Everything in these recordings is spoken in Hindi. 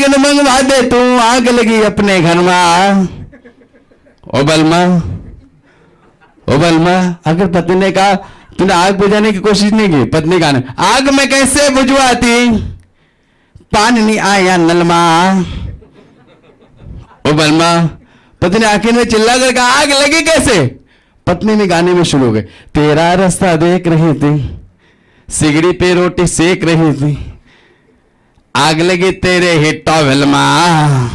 लगन मंगवा दे तू, आग लगी अपने घर में। ओ बलमा, अगर पत्नी ने कहा तूने आग बुझाने की कोशिश नहीं की, पत्नी का आग में कैसे बुझवाती, पानी नहीं आया नलमा। ओ बलमा, पत्नी आखिर में चिल्ला कर कहा आग लगी कैसे, पत्नी ने गाने में शुरू हो गए, तेरा रास्ता देख रही थी, सिगड़ी पे रोटी सेक रही थी, आग लगी तेरे ही टॉवेल में।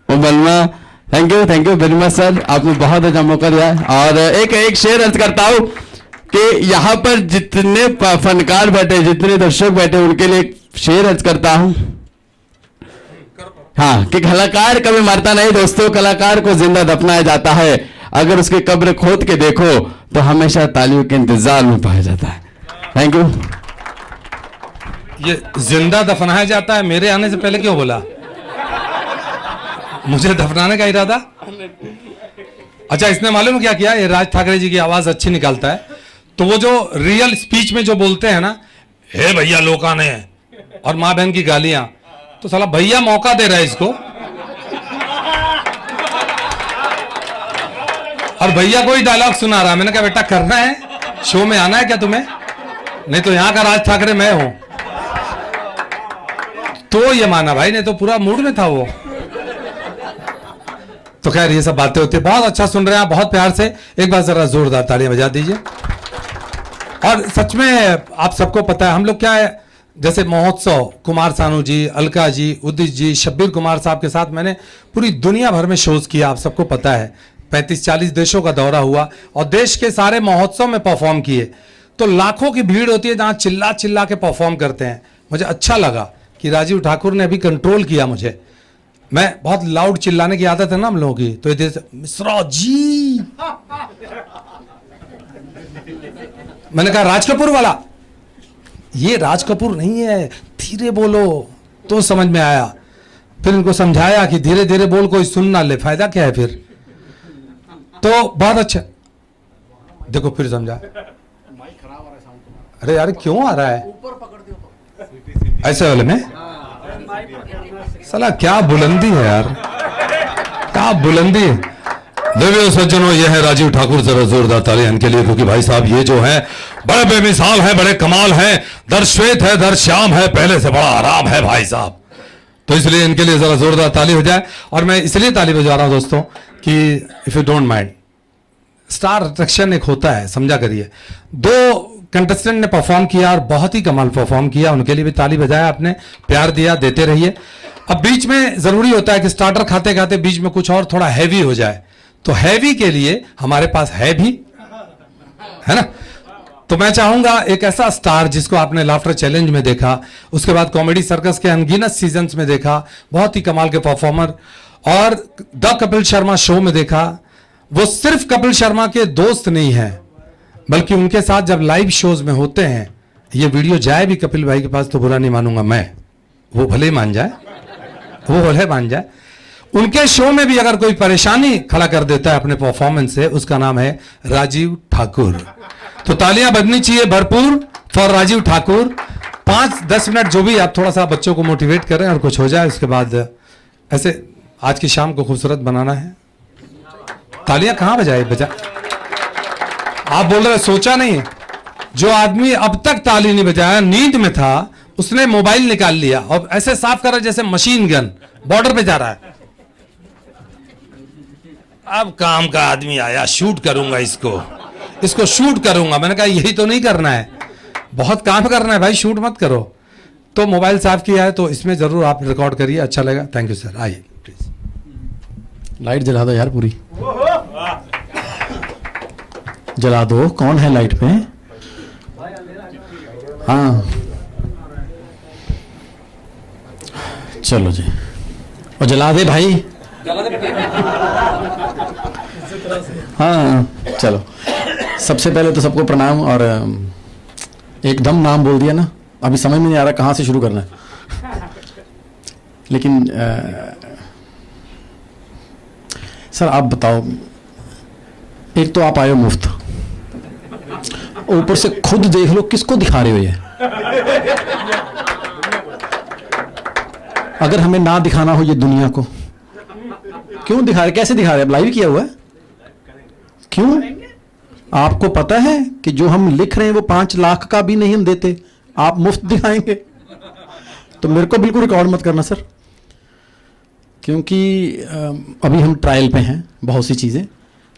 ओ बलमा, thank you very much sir, आपने बहुत अच्छा मौका दिया। और एक शेर अर्ज करता हूं कि यहाँ पर जितने फनकार बैठे, जितने दर्शक बैठे, उनके लिए एक शेर अर्ज करता हूं। हाँ, कि कलाकार कभी मरता नहीं दोस्तों, कलाकार को जिंदा दफनाया जाता है, अगर उसकी कब्र खोद के देखो तो हमेशा तालियों के इंतजार में पाया जाता है। Thank you. ये जिंदा दफनाया जाता है, मेरे आने से पहले क्यों बोला? मुझे दफनाने का इरादा? अच्छा, इसने मालूम क्या किया, ये राज ठाकरे जी की आवाज अच्छी निकालता है, तो वो जो रियल स्पीच में जो बोलते हैं ना, हे भैया लोकाने, और माँ बहन की गालियां, तो साला भैया मौका दे रहा है इसको, और भैया को ही डायलॉग सुना रहा है। मैंने कहा बेटा करना है, शो में आना है क्या तुम्हें? नहीं तो यहां का राज ठाकरे मैं हूं। तो ये माना भाई, नहीं तो पूरा मूड में था वो। तो खैर ये सब बातें होती है। बहुत अच्छा सुन रहे हैं आप, बहुत प्यार से, एक बार जरा जोरदार तालियां बजा दीजिए। और सच में आप सबको पता है, हम लोग क्या है, जैसे महोत्सव, कुमार सानू जी, अलका जी, उदित जी, शब्बीर कुमार साहब के साथ मैंने पूरी दुनिया भर में शोज किया, आप सबको पता है। 35-40 देशों का दौरा हुआ और देश के सारे महोत्सव में परफॉर्म किए। तो लाखों की भीड़ होती है जहां चिल्ला चिल्ला के परफॉर्म करते हैं। मुझे अच्छा लगा कि राजीव ठाकुर ने अभी कंट्रोल किया मुझे। मैं बहुत लाउड चिल्लाने की आदत है ना हम लोगों की, तो इधर से मिश्रा जी, मैंने कहा राज कपूर वाला, ये राज कपूर नहीं है, धीरे बोलो, तो समझ में आया। फिर इनको समझाया कि धीरे धीरे बोल, कोई सुन ना ले, फायदा क्या है फिर। तो बहुत अच्छा, देखो फिर समझा। अरे यार क्यों आ रहा है ऐसे वाले में? साला क्या बुलंदी है यार, क्या बुलंदी। देवियों सज्जनों, ये है राजीव ठाकुर, जरा जोरदार तालियां इनके लिए, क्योंकि भाई साहब ये जो है बड़े बेमिसाल है, बड़े कमाल है। दर श्वेत है, दर श्याम है, पहले से बड़ा आराम है भाई साहब। तो इसलिए इनके लिए जरा जोरदार ताली हो जाए। और मैं इसलिए ताली बजा रहा हूं दोस्तों कि if you don't mind, star attraction एक होता है, समझा करिए। 2 कंटेस्टेंट ने परफॉर्म किया और बहुत ही कमाल परफॉर्म किया, उनके लिए भी ताली बजाया आपने, प्यार दिया, देते रहिए। अब बीच में जरूरी होता है कि स्टार्टर खाते खाते बीच में कुछ और थोड़ा हैवी हो जाए, तो हैवी के लिए हमारे पास है भी, है ना। तो मैं चाहूंगा एक ऐसा स्टार जिसको आपने लाफ्टर चैलेंज में देखा, उसके बाद कॉमेडी सर्कस के अनगिनत सीजन्स में देखा, बहुत ही कमाल के परफॉर्मर, और द कपिल शर्मा शो में देखा। वो सिर्फ कपिल शर्मा के दोस्त नहीं है, बल्कि उनके साथ जब लाइव शोज में होते हैं, ये वीडियो जाए भी कपिल भाई के पास तो बुरा नहीं मानूंगा मैं, वो भले ही मान जाए, वो भले मान जाए। उनके शो में भी अगर कोई परेशानी खड़ा कर देता है अपने परफॉर्मेंस से, उसका नाम है राजीव ठाकुर। तो तालियां बजनी चाहिए भरपूर फॉर राजीव ठाकुर। 5-10 मिनट जो भी आप थोड़ा सा बच्चों को मोटिवेट करें और कुछ हो जाए, उसके बाद ऐसे आज की शाम को खूबसूरत बनाना है। तालियां कहां बजाए, बजा आप बोल रहे सोचा नहीं। जो आदमी अब तक ताली नहीं बजाया, नींद में था, उसने मोबाइल निकाल लिया और ऐसे साफ कर रहा है जैसे मशीन गन बॉर्डर पे जा रहा है। अब काम का आदमी आया, शूट करूंगा इसको शूट करूंगा। मैंने कहा यही तो नहीं करना है, बहुत काम करना है भाई, शूट मत करो। तो मोबाइल साफ किया है, तो इसमें जरूर आप रिकॉर्ड करिए, अच्छा लगेगा। थैंक यू सर, आइए प्लीज। लाइट जला दो यार पूरी, जला दो। कौन है लाइट पे? हाँ चलो जी, और जला दे भाई। हाँ चलो, सबसे पहले तो सबको प्रणाम। और एकदम नाम बोल दिया ना, अभी समझ में नहीं आ रहा कहाँ से शुरू करना है। लेकिन सर आप बताओ, एक तो आप आए हो मुफ्त, ऊपर से खुद देख लो किसको दिखा रहे हो ये। अगर हमें ना दिखाना हो ये दुनिया को, क्यों दिखा रहे? कैसे दिखा रहे? अब लाइव किया हुआ है, क्यों? आपको पता है कि जो हम लिख रहे हैं वो 5 लाख का भी नहीं हम देते, आप मुफ्त दिखाएंगे? तो मेरे को बिल्कुल रिकॉर्ड मत करना सर, क्योंकि अभी हम ट्रायल पे हैं बहुत सी चीज़ें,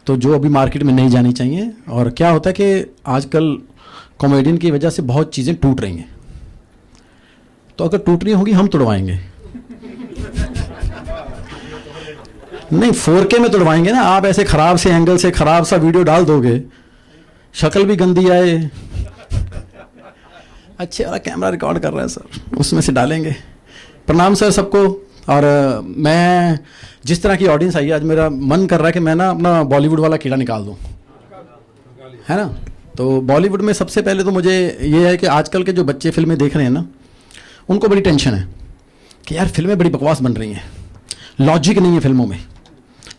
तो जो अभी मार्केट में नहीं जानी चाहिए। और क्या होता है कि आजकल कॉमेडियन की वजह से बहुत चीज़ें टूट रही हैं, तो अगर टूट रही होगी हम तोड़वाएंगे। नहीं, 4K में तोड़वाएंगे ना। आप ऐसे खराब से एंगल से खराब सा वीडियो डाल दोगे, शक्ल भी गंदी आए। अच्छे वाला कैमरा रिकॉर्ड कर रहा है सर, उसमें से डालेंगे। प्रणाम सर सबको। और मैं जिस तरह की ऑडियंस आई है, आज मेरा मन कर रहा है कि मैं ना अपना बॉलीवुड वाला कीड़ा निकाल दूं, है ना। तो बॉलीवुड में सबसे पहले तो मुझे ये है कि आजकल के जो बच्चे फिल्में देख रहे हैं ना, उनको बड़ी टेंशन है कि यार फिल्में बड़ी बकवास बन रही हैं, लॉजिक नहीं है फिल्मों में।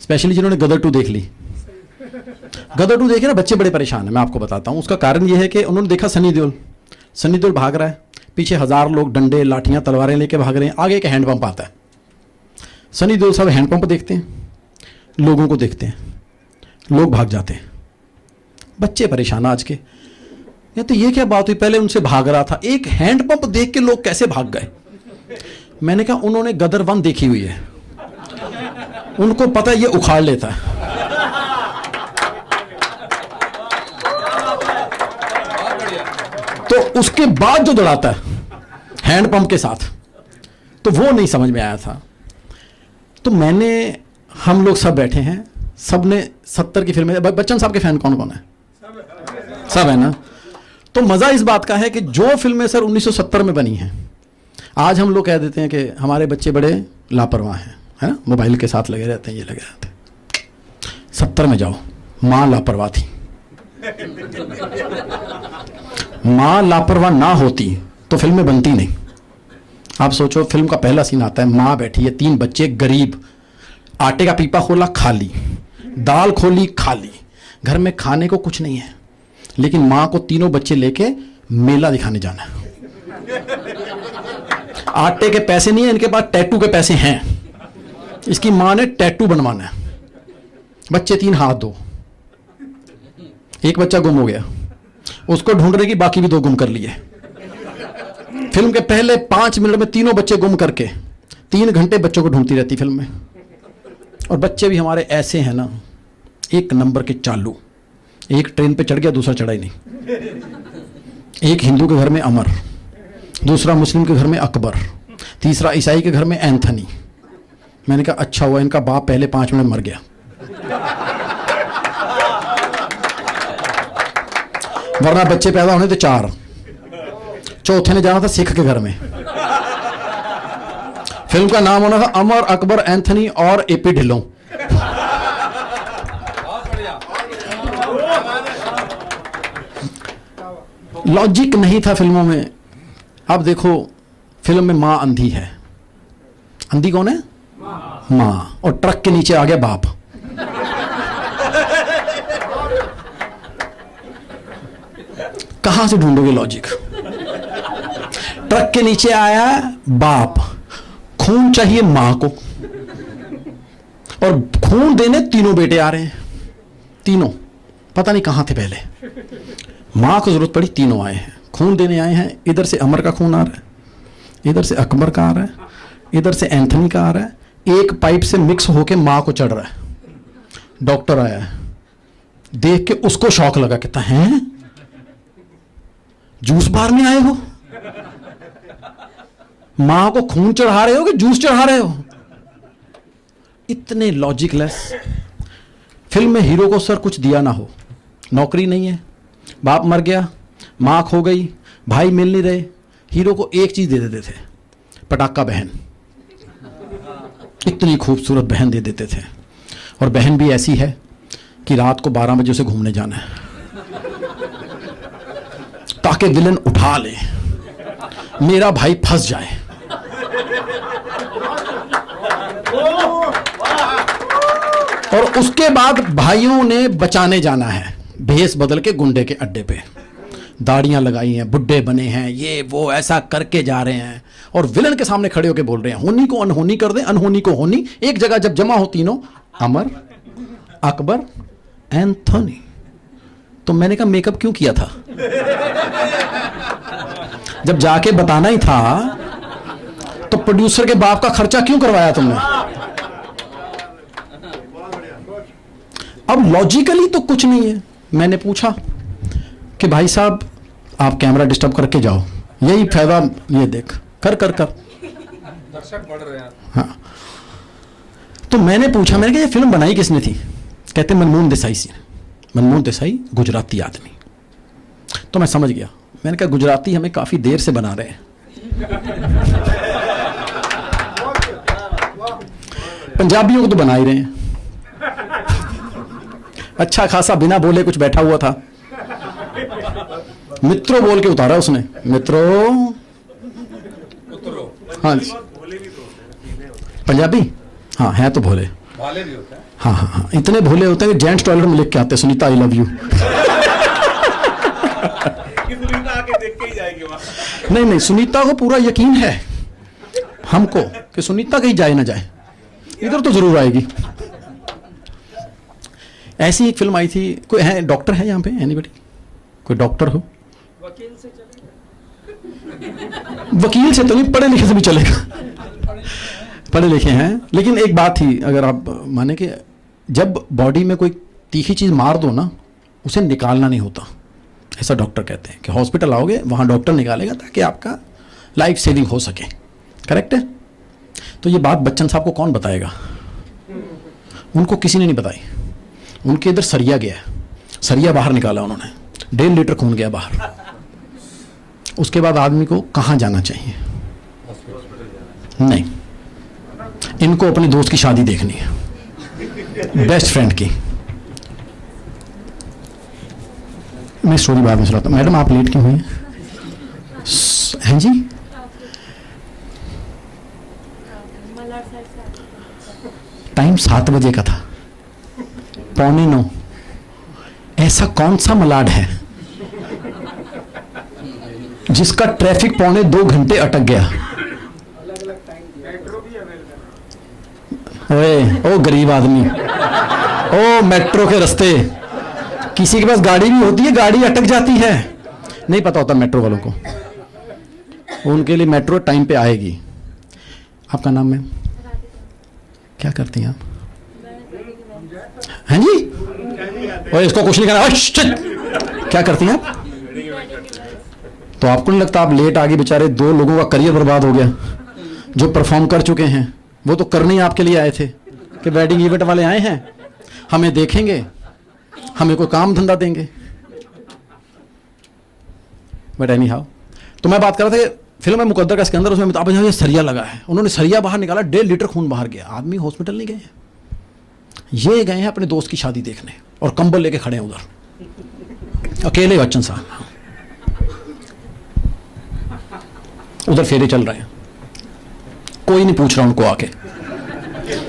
स्पेशली जिन्होंने गदर 2 देख ली, गदर 2 देखे ना, बच्चे बड़े परेशान हैं। मैं आपको बताता हूँ उसका कारण ये है कि उन्होंने देखा सनी देओल भाग रहा है, पीछे 1000 लोग डंडे लाठियाँ तलवारें लेके भाग रहे हैं, आगे एक हैंडपंप आता है। सनी देओल साहब हैंडपंप देखते हैं, लोगों को देखते हैं, लोग भाग जाते हैं, बच्चे परेशान आज के। या तो ये क्या बात हुई, पहले उनसे भाग रहा था, एक हैंडपंप देख के लोग कैसे भाग गए? मैंने कहा उन्होंने गदर 1 देखी हुई है, उनको पता है ये उखाड़ लेता है। तो उसके बाद जो दौड़ाता है हैंडपंप के साथ, तो वो नहीं समझ में आया था। तो हम लोग सब बैठे हैं, सब ने 70 की फिल्में। बच्चन साहब के फैन कौन कौन है? सब है ना। तो मजा इस बात का है कि जो फिल्में सर 1970 में बनी हैं, आज हम लोग कह देते हैं कि हमारे बच्चे बड़े लापरवाह हैं, है ना, मोबाइल के साथ लगे रहते हैं, ये लगे रहते हैं। 70 में जाओ, माँ लापरवाह थी। माँ लापरवाह ना होती तो फिल्में बनती नहीं। आप सोचो, फिल्म का पहला सीन आता है, माँ बैठी है, 3 बच्चे गरीब, आटे का पीपा खोला खाली, दाल खोली खाली, घर में खाने को कुछ नहीं है, लेकिन माँ को 3 बच्चे लेके मेला दिखाने जाना है। आटे के पैसे नहीं है इनके पास, टैटू के पैसे हैं। इसकी माँ ने टैटू बनवाना है। बच्चे 3 हाथ दो, एक बच्चा गुम हो गया, उसको ढूंढने की बाकी भी 2 गुम कर लिए। फिल्म के पहले 5 मिनट में 3 बच्चे गुम करके 3 घंटे बच्चों को ढूंढती रहती फिल्म में। और बच्चे भी हमारे ऐसे हैं ना, 1 नंबर के चालू। एक ट्रेन पे चढ़ गया, दूसरा चढ़ा ही नहीं। एक हिंदू के घर में अमर, दूसरा मुस्लिम के घर में अकबर, तीसरा ईसाई के घर में एंथनी। मैंने कहा अच्छा हुआ इनका बाप पहले 5 मिनट मर गया, वरना बच्चे पैदा होने थे 4। चौथे ने जाना था सिख के घर में। फिल्म का नाम होना था अमर, अकबर, एंथनी और एपी ढिल्लों। लॉजिक नहीं था फिल्मों में। अब देखो फिल्म में मां अंधी है। अंधी कौन है? मां। और ट्रक के नीचे आ गया बाप। कहां से ढूंढोगे लॉजिक? ट्रक के नीचे आया बाप, खून चाहिए मां को, और खून देने 3 बेटे आ रहे हैं। 3 पता नहीं कहां थे पहले। मां को जरूरत पड़ी, 3 आए हैं, खून देने आए हैं। इधर से अमर का खून आ रहा है, इधर से अकबर का आ रहा है, इधर से एंथनी का आ रहा है। एक पाइप से मिक्स होके मां को चढ़ रहा है। डॉक्टर आया है, देख के उसको शौक लगा, कहता है जूस बार में आए हो, मां को खून चढ़ा रहे हो कि जूस चढ़ा रहे हो? इतने लॉजिकलेस। फिल्म में हीरो को सर कुछ दिया ना हो, नौकरी नहीं है, बाप मर गया, मां खो गई, भाई मिल नहीं रहे, हीरो को एक चीज दे देते थे, पटाखा बहन। इतनी खूबसूरत बहन दे देते थे, और बहन भी ऐसी है कि रात को 12 बजे उसे घूमने जाना है, ताकि विलन उठा ले, मेरा भाई फंस जाए। और उसके बाद भाइयों ने बचाने जाना है, भेस बदल के गुंडे के अड्डे पे। दाढ़ियां लगाई हैं, बुड्ढे बने हैं, ये वो ऐसा करके जा रहे हैं और विलन के सामने खड़े होकर बोल रहे हैं होनी को अनहोनी कर दें, अनहोनी को होनी। एक जगह जब जमा हो तीनों, अमर, अकबर, एंथोनी, तो मैंने कहा मेकअप क्यों किया था? जब जाके बताना ही था तो प्रोड्यूसर के बाप का खर्चा क्यों करवाया तुमने? अब लॉजिकली तो कुछ नहीं है। मैंने पूछा कि भाई साहब आप कैमरा डिस्टर्ब करके जाओ, यही फायदा, ये देख कर कर कर दर्शक बढ़ रहे हैं। हाँ, तो मैंने पूछा, मैंने कहा ये फिल्म बनाई किसने थी? कहते मनमोहन देसाई से। मनमोहन देसाई गुजराती आदमी। तो मैं समझ गया। मैंने कहा गुजराती हमें काफी देर से बना रहे हैं। पंजाबियों को तो बना ही रहे हैं। अच्छा खासा बिना बोले कुछ बैठा हुआ था, मित्रों बोल के उतारा उसने, मित्रों। हाँ जी, पंजाबी, हाँ है तो भोले, भाले भी होता है। हाँ हाँ हाँ, इतने भोले होते हैं कि जेंट्स टॉयलेट में लिख के आते हैं Sunita I love you. Sunita आके देख के ही जाएगी वहां। नहीं नहीं, सुनीता को पूरा यकीन है हमको कि सुनीता कहीं जाए ना जाए, इधर तो जरूर आएगी। ऐसी एक फिल्म आई थी, कोई है डॉक्टर है यहाँ पे, एनीबडी कोई डॉक्टर हो? वकील से तो नहीं, पढ़े लिखे से भी चलेगा, पढ़े लिखे हैं। लेकिन एक बात थी, अगर आप माने कि जब बॉडी में कोई तीखी चीज मार दो ना, उसे निकालना नहीं होता, ऐसा डॉक्टर कहते हैं कि हॉस्पिटल आओगे वहां डॉक्टर निकालेगा ताकि आपका लाइफ सेविंग हो सके। करेक्ट है? तो ये बात बच्चन साहब को कौन बताएगा? उनको किसी ने नहीं बताई। उनके इधर सरिया गया, सरिया बाहर निकाला उन्होंने, 1.5 लीटर खून गया बाहर। उसके बाद आदमी को कहाँ जाना चाहिए? नहीं, इनको अपने दोस्त की शादी देखनी है, बेस्ट फ्रेंड की। मैं स्टोरी बाद में सुनाता हूँ। मैडम आप लेट क्यों हुई हैं? हैं जी? टाइम 7 बजे का था, 8:45। ऐसा कौन सा मलाड है जिसका ट्रैफिक 2.25 घंटे अटक गया? ओए ओ गरीब आदमी, ओ मेट्रो के रास्ते, किसी के पास गाड़ी भी होती है, गाड़ी अटक जाती है, नहीं पता होता मेट्रो वालों को, उनके लिए मेट्रो टाइम पे आएगी। आपका नाम है? क्या करती हैं आप? हैं जी? ओए इसको कुछ नहीं करना। क्या करती हैं आप? तो आपको नहीं लगता आप लेट आ गए? बेचारे 2 लोगों का करियर बर्बाद हो गया जो परफॉर्म कर चुके हैं। वो तो करने ही आपके लिए आए थे कि वेडिंग इवेंट वाले आए हैं, हमें देखेंगे, हमें कोई काम धंधा देंगे। बट एनी हाउ, तो मैं बात कर रहा था फिल्म है मुकद्दर का सिकंदर, उसमें आप ये सरिया लगा है, उन्होंने सरिया बाहर निकाला, 1.5 लीटर खून बाहर गया। आदमी हॉस्पिटल नहीं गए, ये गए हैं अपने दोस्त की शादी देखने और कंबल लेके खड़े हैं उधर, अकेले बच्चन साहब उधर फेरे चल रहे हैं। कोई नहीं पूछ रहा उनको आके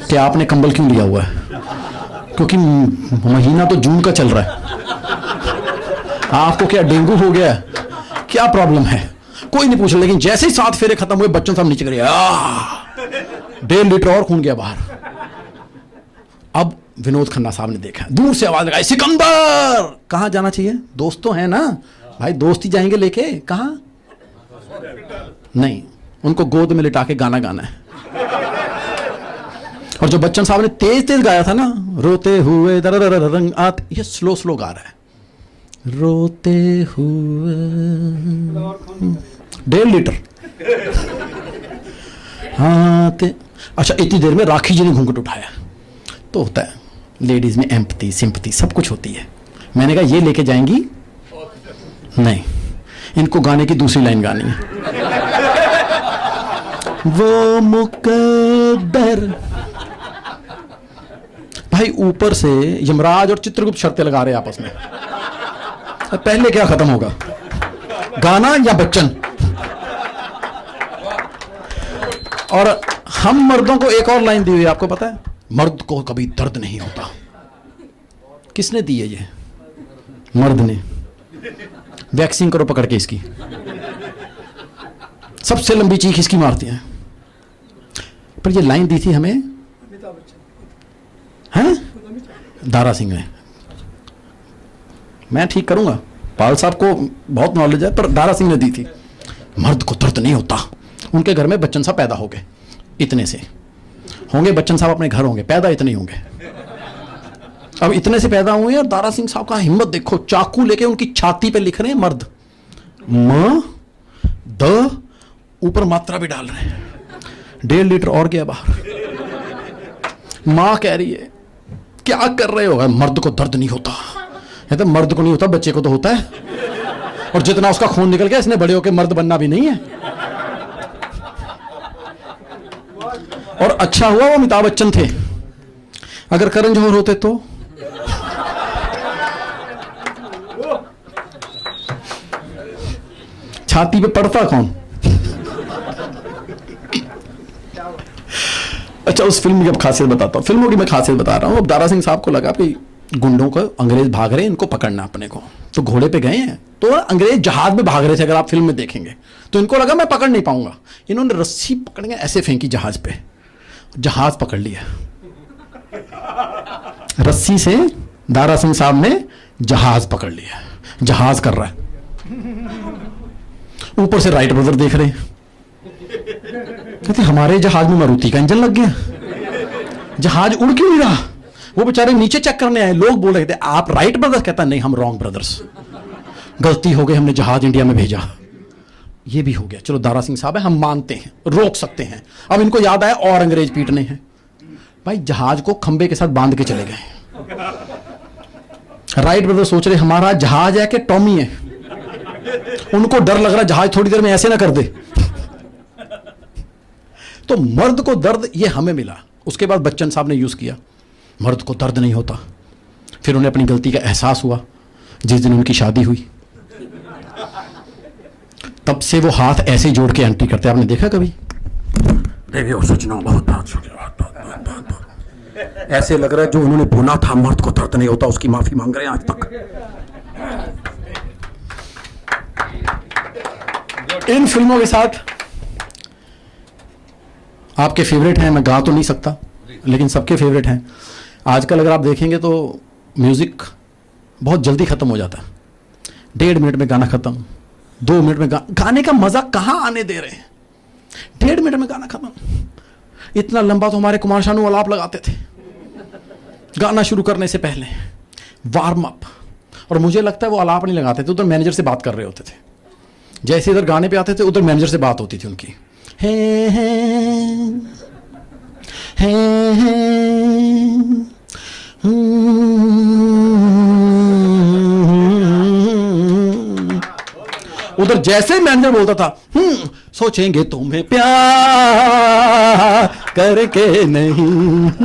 कि आपने कंबल क्यों लिया हुआ है, क्योंकि महीना तो जून का चल रहा है। आपको क्या डेंगू हो गया है, क्या प्रॉब्लम है? कोई नहीं पूछ रहा। लेकिन जैसे ही 7 फेरे खत्म हुए, बच्चन साहब नीचे गिरे, 1.5 लीटर और खून गया बाहर। अब विनोद खन्ना साहब ने देखा, दूर से आवाज लगाई, सिकंदर। कहां जाना चाहिए? दोस्त तो है ना भाई, दोस्त ही जाएंगे लेके। कहां? नहीं, उनको गोद में लिटा के गाना गाना है। और जो बच्चन साहब ने तेज तेज गाया था ना, रोते हुए रंग आते, ये स्लो स्लो गा रहा है, रोते हुए 1.5 लीटर आते। अच्छा, इतनी देर में राखी जी ने घूंघट उठाया। तो होता है लेडीज में एम्पैथी, सिंपैथी सब कुछ होती है। मैंने कहा ये लेके जाएंगी नहीं, इनको गाने की दूसरी लाइन गानी है, वो मुकद्दर। भाई ऊपर से यमराज और चित्रगुप्त शर्तें लगा रहे हैं आपस में, पहले क्या खत्म होगा, गाना या बच्चन? और हम मर्दों को एक और लाइन दी हुई है, आपको पता है? मर्द को कभी दर्द नहीं होता। किसने दी है ये? मर्द ने। वैक्सिंग करो पकड़ के इसकी, सबसे लंबी चीख इसकी मारती है। पर ये लाइन दी थी हमें, हैं, दारा सिंह ने। मैं ठीक करूंगा, पाल साहब को बहुत नॉलेज है, पर दारा सिंह ने दी थी। मर्द को दर्द नहीं होता। उनके घर में बच्चन साहब पैदा हो गए, इतने से होंगे बच्चन साहब, अपने घर होंगे, पैदा इतने ही होंगे। अब इतने से पैदा हुए और दारा सिंह साहब का हिम्मत देखो, चाकू लेके उनकी छाती पे लिख रहे हैं मर्द, म द, ऊपर मात्रा भी डाल रहे हैं। 1.5 लीटर और गया बाहर। मां कह रही है क्या कर रहे हो? मर्द को दर्द नहीं होता। कहते मर्द को नहीं होता, बच्चे को तो होता है, और जितना उसका खून निकल गया इसने बड़े होकर मर्द बनना भी नहीं है। और अच्छा हुआ वो अमिताभ बच्चन थे, अगर करण जौहर होते तो छाती पे पड़ता कौन? अच्छा, उस फिल्म की अब खासियत बताता हूं। फिल्मों की मैं खासियत बता रहा हूं। अब दारा सिंह साहब को लगा कि गुंडों को अंग्रेज भाग रहे हैं, इनको पकड़ना अपने को, तो घोड़े पे गए हैं, तो अंग्रेज जहाज में भाग रहे थे, अगर आप फिल्म में देखेंगे तो इनको लगा मैं पकड़ नहीं पाऊंगा। इन्होंने रस्सी पकड़ के ऐसे फेंकी जहाज पे, जहाज पकड़ लिया। रस्सी से दारा सिंह साहब ने जहाज पकड़ लिया, जहाज कर रहा है। ऊपर से राइट ब्रदर देख रहे हैं, कहते हमारे जहाज में मारुति का इंजन लग गया, जहाज उड़ क्यों नहीं रहा? वो बेचारे नीचे चेक करने आए, लोग बोल रहे थे आप राइट ब्रदर्स, कहता नहीं हम रॉन्ग ब्रदर्स, गलती हो गई, हमने जहाज इंडिया में भेजा। ये भी हो गया, चलो दारा सिंह साहब है, हम मानते हैं, रोक सकते हैं। अब इनको याद आया और अंग्रेज पीटने हैं, भाई जहाज को खंबे के साथ बांध के चले गए। राइट ब्रदर सोच रहे हमारा जहाज है कि टॉमी है, उनको डर लग रहा जहाज थोड़ी देर में ऐसे ना कर दे। तो मर्द को दर्द ये हमें मिला। उसके बाद बच्चन साहब ने यूज किया मर्द को दर्द नहीं होता। फिर उन्हें अपनी गलती का एहसास हुआ जिस दिन उनकी शादी हुई, तब से वो हाथ ऐसे जोड़ के एंट्री करते। आपने देखा कभी? ऐसे लग रहा है जो उन्होंने बोला था मर्द को दर्द नहीं होता, उसकी माफी मांग रहे हैं आज तक। इन फिल्मों के साथ आपके फेवरेट हैं, मैं गा तो नहीं सकता लेकिन सबके फेवरेट हैं। आजकल अगर आप देखेंगे तो म्यूजिक बहुत जल्दी खत्म हो जाता है, 1.5 मिनट में गाना खत्म, 2 मिनट में गाने का मजा कहां आने दे रहे हैं। 1.5 मिनट में गाना खत्म। इतना लंबा तो हमारे कुमार शानू अलाप लगाते थे गाना शुरू करने से पहले, वार्म अप। और मुझे लगता है वो अलाप नहीं लगाते थे, उधर मैनेजर से बात कर रहे होते थे। जैसे इधर गाने पे आते थे उधर मैनेजर से बात होती थी उनकी, उधर जैसे मैनेजर बोलता था सोचेंगे तुम्हें प्यार करके नहीं।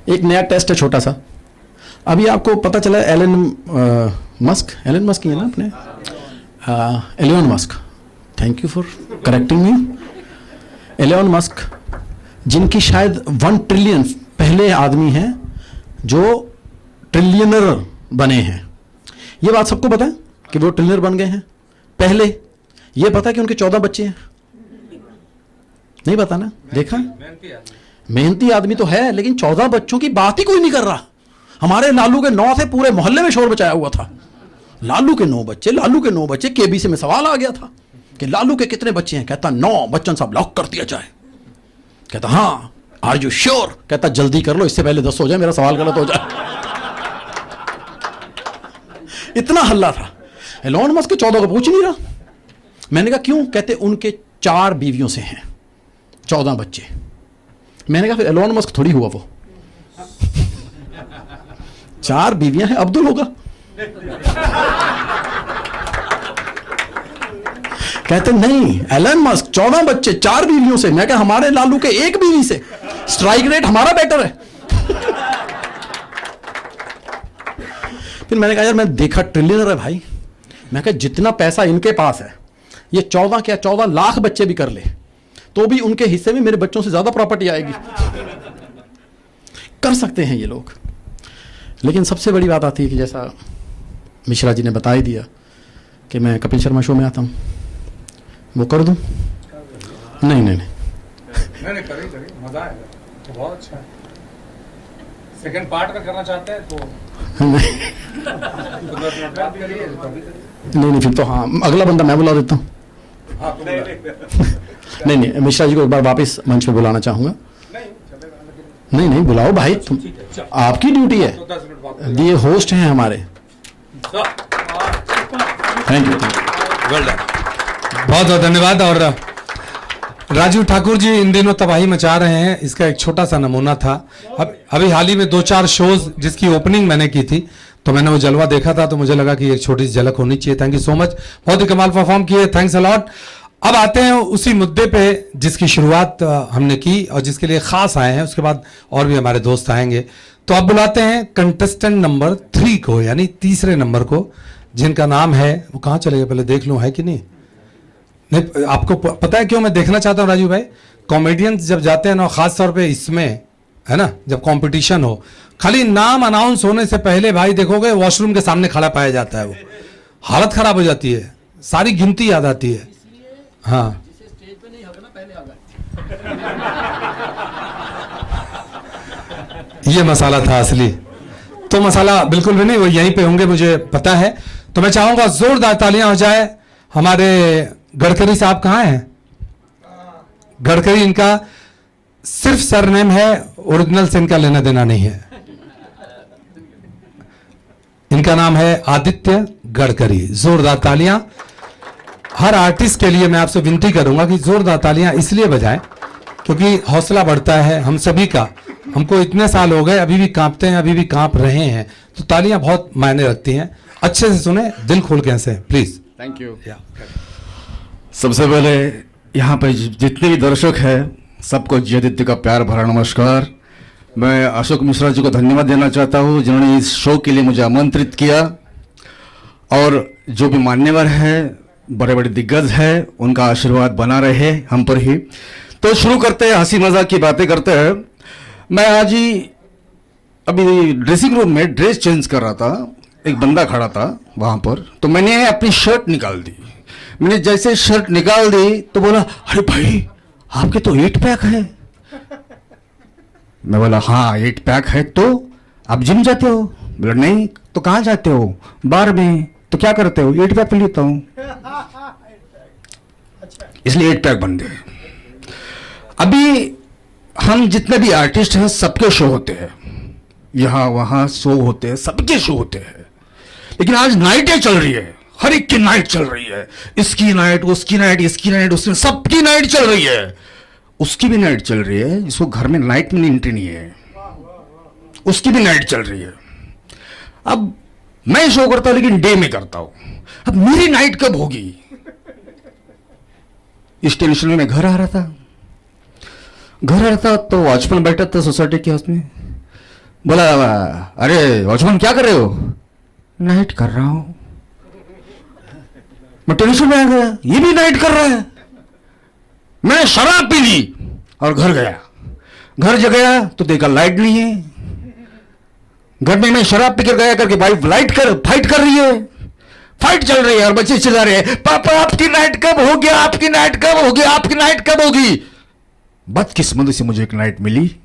एक नया टेस्ट है छोटा सा, अभी आपको पता चला एलन मस्क ही है ना अपने, Elon Musk, thank you for correcting me. Elon Musk जिनकी शायद 1 ट्रिलियन पहले आदमी हैं जो ट्रिलियनर बने हैं। ये बात सबको पता है कि वो ट्रिलियनर बन गए हैं पहले। ये पता है कि उनके 14 बच्चे हैं? नहीं पता ना, देखा? मेहनती आदमी तो है लेकिन 14 बच्चों की बात ही कोई नहीं कर रहा। हमारे लालू के 9 थे, पूरे मोहल्ले में शोर मचाया हुआ था, लालू के 9 बच्चे, लालू के 9 बच्चे। केबीसी में सवाल आ गया था कि लालू के कितने बच्चे हैं? कहता 9। बच्चन साहब लॉक कर दिया जाए। कहता हाँ, आर यू श्योर? कहता जल्दी कर लो, इससे पहले 10 हो जाए, मेरा सवाल गलत हो जाए। इतना हल्ला था। एलोन मस्क के 14 को पूछ नहीं रहा। मैंने कहा क्यों? कहते उनके 4 बीवियों से हैं 14 बच्चे। मैंने कहा फिर एलोन मस्क थोड़ी हुआ वो, 4 बीवियां हैं, अब्दुल होगा। कहते नहीं, एलन मस्क 14 बच्चे 4 बीवियों से। मैं कहा हमारे लालू के 1 बीवी से, स्ट्राइक रेट हमारा बेटर है। फिर मैंने कहा यार मैं देखा ट्रिलियनर है भाई, मैं कहा जितना पैसा इनके पास है, ये 14 क्या 14 लाख बच्चे भी कर ले तो भी उनके हिस्से में मेरे बच्चों से ज्यादा प्रॉपर्टी आएगी। कर सकते हैं ये लोग। लेकिन सबसे बड़ी बात आती है कि जैसा मिश्रा जी ने बता ही दिया कि मैं कपिल शर्मा शो में आता हूँ, वो कर दूँ? नहीं नहीं नहीं, नहीं करिए मजा आएगा, तो बहुत अच्छा है। सेकंड पार्ट का करना चाहते हैं तो नहीं नहीं, फिर तो हाँ अगला बंदा मैं बुला देता हूँ। नहीं नहीं, मिश्रा जी को एक बार वापस मंच पे बुलाना चाहूँगा। नहीं नहीं, बुलाओ भाई, तुम आपकी ड्यूटी है, ये होस्ट हैं हमारे। Thank you. वेल डन, बहुत बहुत धन्यवाद। और राजीव ठाकुर जी इन दिनों तबाही मचा रहे हैं, इसका एक छोटा सा नमूना था। अभी हाल ही में 2-4 शोज जिसकी ओपनिंग मैंने की थी, तो मैंने वो जलवा देखा था, तो मुझे लगा कि एक छोटी सी झलक होनी चाहिए। थैंक यू सो मच, बहुत ही कमाल परफॉर्म किए, थैंक्स अ लॉट। अब आते हैं उसी मुद्दे पे जिसकी शुरुआत हमने की और जिसके लिए खास आए हैं, उसके बाद और भी हमारे दोस्त आएंगे। तो अब बुलाते हैं कंटेस्टेंट नंबर 3 को, यानी तीसरे नंबर को, जिनका नाम है, वो कहाँ चले गए पहले देख लूँ, है कि नहीं? नहीं, आपको पता है क्यों मैं देखना चाहता हूँ राजू भाई? कॉमेडियंस जब जाते हैं ना, खास तौर पे इसमें, है ना, जब कंपटीशन हो, खाली नाम अनाउंस होने से पहले भाई देखोगे वॉशरूम के सामने खड़ा पाया जाता है, वो हालत खराब हो जाती है, सारी गिनती याद आती है। हाँ, ये मसाला था असली, तो मसाला बिल्कुल भी नहीं, वो यहीं पे होंगे मुझे पता है। तो मैं चाहूंगा जोरदार तालियां हो जाए। हमारे गडकरी साहब कहाँ हैं? गडकरी, इनका सिर्फ सरनेम है, ओरिजिनल से इनका लेना देना नहीं है। इनका नाम है आदित्य गडकरी। जोरदार तालियां। हर आर्टिस्ट के लिए मैं आपसे विनती करूंगा कि जोरदार तालियां इसलिए बजाएं क्योंकि हौसला बढ़ता है हम सभी का। हमको इतने साल हो गए, अभी भी कांपते हैं, अभी भी कांप रहे हैं, तो तालियां बहुत मायने रखती हैं। अच्छे से सुने, दिल खोल के हंसे प्लीज। Thank you. सबसे पहले यहाँ पे जितने भी दर्शक हैं सबको जयदित्य का प्यार भरा नमस्कार। मैं अशोक मिश्रा जी को धन्यवाद देना चाहता हूँ जिन्होंने इस शो के लिए मुझे आमंत्रित किया, और जो भी मान्यवर है, बड़े बड़े दिग्गज हैं, उनका आशीर्वाद बना रहे हम पर ही। तो शुरू करते हैं, हंसी मजाक की बातें करते हैं। मैं आज ही अभी ड्रेसिंग रूम में ड्रेस चेंज कर रहा था, एक बंदा खड़ा था वहां पर, तो मैंने अपनी शर्ट निकाल दी। मैंने जैसे शर्ट निकाल दी तो बोला, अरे भाई आपके तो 8 पैक है। मैं बोला हाँ 8 पैक है, तो आप जिम जाते हो? बोला नहीं, तो कहाँ जाते हो? बार में। तो क्या करते हो? 8 पैक पी लेता हूँ, इसलिए 8 पैक बन गए। अभी हम जितने भी आर्टिस्ट हैं सबके शो होते हैं, यहाँ वहाँ शो होते हैं, सबके शो होते हैं, लेकिन आज नाइटें चल रही है, हर एक की नाइट चल रही है, इसकी नाइट, उसकी नाइट, इसकी नाइट, उसकी, सबकी नाइट चल रही है, उसकी भी नाइट चल रही है, इसको घर में नाइट में एंट्री नहीं है, उसकी भी नाइट चल रही है। अब मैं शो करता हूं लेकिन डे में करता हूं, अब मेरी नाइट कब होगी? इस टेंशन में मैं घर आ रहा था तो वॉचमैन बैठा था सोसाइटी के हाउस में, बोला अरे वॉचमैन क्या कर रहे हो? नाइट कर रहा हूं। मैं टेंशन में आ गया, ये भी नाइट कर रहा है। मैंने शराब पी ली और घर गया। घर जब गया तो देखा लाइट नहीं है। घर में मैं शराब पीकर गया करके वाइफ फाइट कर रही है, फाइट चल रही है और बच्चे चिल्ला रहे हैं, पापा आपकी नाइट कब हो गया, आपकी नाइट कब होगी, आपकी नाइट कब होगी? बदकिस्मती से मुझे एक नाइट मिली,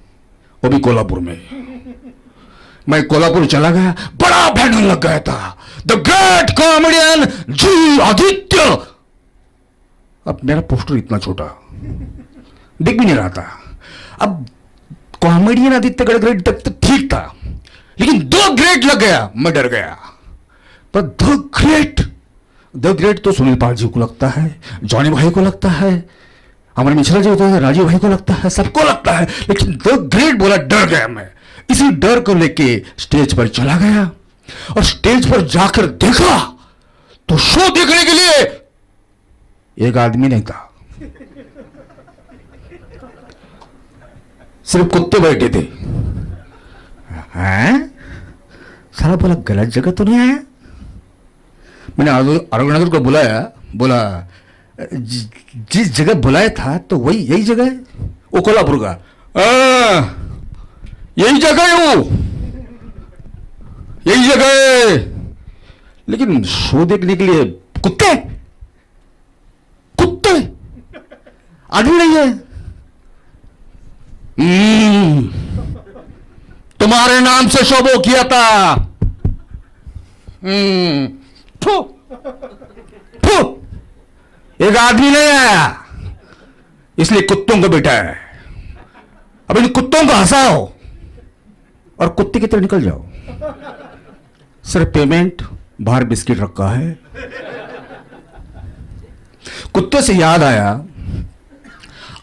वो भी कोल्हापुर में। मैं कोल्हापुर चला गया, बड़ा बैनर लग गया था, द ग्रेट कॉमेडियन जी आदित्य। अब मेरा पोस्टर इतना छोटा दिख भी नहीं रहा था। अब कॉमेडियन आदित्य गडकरी तक तो ठीक था, लेकिन 2 ग्रेट लग गया, मैं डर गया। पर द ग्रेट तो सुनील पाल जी को लगता है, जॉनी भाई को लगता है, हमारे मिश्रा जी होते हैं, राजीव भाई को लगता है, सबको लगता है, लेकिन द ग्रेट बोला, डर गया मैं। इसी डर को लेके स्टेज पर चला गया और स्टेज पर जाकर देखा तो शो देखने के लिए एक आदमी नहीं था, सिर्फ कुत्ते बैठे थे। हैं? साला बोला गलत जगह तो नहीं आया? मैंने ऑर्गेनाइजर को बुलाया, बोला जिस जगह बुलाया था तो वही यही जगह है, वो कोल्हापुर का। यही जगह है वो, यही जगह है। लेकिन शो देखने के लिए कुत्ते, कुत्ते आदमी नहीं है। तुम्हारे नाम से शो वो किया था। फू, फू, एक आदमी नहीं आया, इसलिए कुत्तों को बेटा है। अब इन कुत्तों को हंसाओ और कुत्ते की तरह निकल जाओ। सर पेमेंट बाहर बिस्किट रखा है। कुत्ते से याद आया,